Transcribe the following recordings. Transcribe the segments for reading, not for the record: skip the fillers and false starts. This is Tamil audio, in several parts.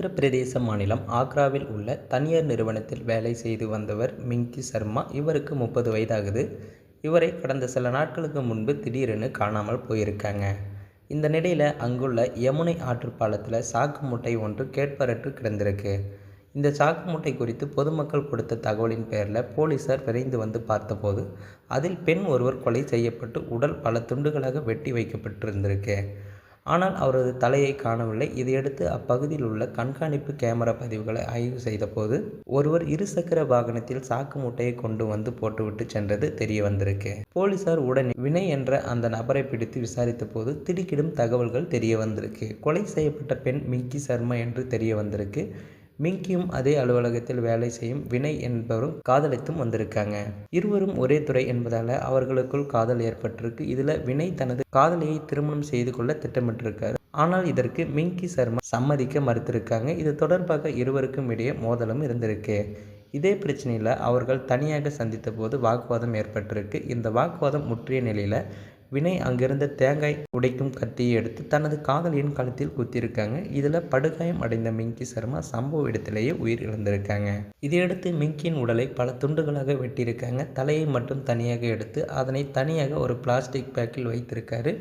உத்தரப்பிரதேச மாநிலம் ஆக்ராவில் உள்ள தனியார் நிறுவனத்தில் வேலை செய்து வந்தவர் மிங்கி சர்மா. இவருக்கு 30 வயதாகுது. இவரை கடந்த சில நாட்களுக்கு முன்பு திடீரென காணாமல் போயிருக்காங்க. இந்த நிலையில் அங்குள்ள யமுனை ஆற்று பாலத்தில் சாக்கு மூட்டை ஒன்று கேட்பரற்று கிடந்திருக்கு. இந்த சாக்கு மூட்டை குறித்து பொதுமக்கள் கொடுத்த தகவலின் பேரில் போலீசார் விரைந்து வந்து பார்த்தபோது அதில் பெண் ஒருவர் கொலை செய்யப்பட்டு உடல் பல துண்டுகளாக வெட்டி வைக்கப்பட்டிருந்திருக்கு. ஆனால் அவரது தலையை காணவில்லை. இதையடுத்து அப்பகுதியில் உள்ள கண்காணிப்பு கேமரா பதிவுகளை ஆய்வு செய்தபோது ஒருவர் இருசக்கர வாகனத்தில் சாக்கு மூட்டையை கொண்டு வந்து போட்டுவிட்டு சென்றது தெரிய வந்திருக்கு. போலீசார் உடனே வினய் என்ற அந்த நபரை பிடித்து விசாரித்த போது திடுக்கிடும் தகவல்கள் தெரிய வந்திருக்கு. கொலை செய்யப்பட்ட பெண் மிங்கி சர்மா என்று தெரிய வந்திருக்கு. மிங்கியும் அதே அலுவலகத்தில் வேலை செய்யும் வினய் என்பவரும் காதலித்தும் வந்திருக்காங்க. இருவரும் ஒரே துறை என்பதால் அவர்களுக்குள் காதல் ஏற்பட்டிருக்கு. இதில் வினய் தனது காதலியை திருமணம் செய்து கொள்ள திட்டமிட்டிருக்காரு. ஆனால் இதற்கு மிங்கி சர்மா சம்மதிக்க மறுத்திருக்காங்க. இது தொடர்பாக இருவருக்கும் இடையே மோதலும் இருந்திருக்கு. இதே பிரச்சனையில் அவர்கள் தனியாக சந்தித்த போது வாக்குவாதம் ஏற்பட்டிருக்கு. இந்த வாக்குவாதம் முற்றிய நிலையில் வினய் அங்கிருந்த தேங்காய் உடைக்கும் கத்தியை எடுத்து தனது காதலியின் கழுத்தில் குத்திருக்காங்க. இதில் படுகாயம் அடைந்த மிங்கி சர்மா சம்பவ இடத்திலேயே உயிர் இழந்திருக்காங்க. இதையடுத்து மிங்கியின் உடலை பல துண்டுகளாக வெட்டியிருக்காங்க. தலையை மட்டும் தனியாக எடுத்து அதனை தனியாக ஒரு பிளாஸ்டிக் பேக்கில் வைத்திருக்காரு.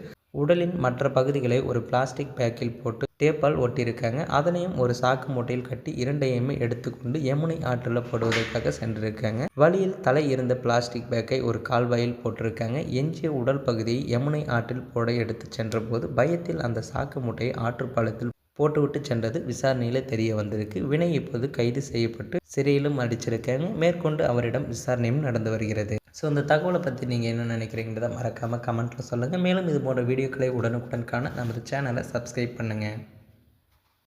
உடலின் மற்ற பகுதிகளை ஒரு பிளாஸ்டிக் பேக்கில் போட்டு டேப்பால் ஒட்டியிருக்காங்க. அதனையும் ஒரு சாக்கு மூட்டையில் கட்டி இரண்டையுமே எடுத்துக்கொண்டு யமுனை ஆற்றில் போடுவதற்காக சென்றிருக்காங்க. வழியில் தலை இருந்த பிளாஸ்டிக் பேக்கை ஒரு கால்வாயில் போட்டிருக்காங்க. எஞ்சிய உடல் பகுதியை யமுனை ஆற்றில் போட எடுத்து சென்றபோது பயத்தில் அந்த சாக்கு மூட்டையை ஆற்றுப்பாலத்தில் போட்டுவிட்டு சென்றது விசாரணையில் தெரிய வந்திருக்கு. வினய் இப்போது கைது செய்யப்பட்டு சிறையிலும் அடிச்சிருக்காங்க. மேற்கொண்டு அவரிடம் விசாரணையும் நடந்து வருகிறது. ஸோ இந்த தகவலை பற்றி நீங்கள் என்ன நினைக்கிறீங்கிறத மறக்காமல் கமெண்ட்டில் சொல்லுங்கள். மேலும் இது போன்ற வீடியோக்களை உடனுக்குடன் காண நமது சேனலை சப்ஸ்கிரைப் பண்ணுங்கள்.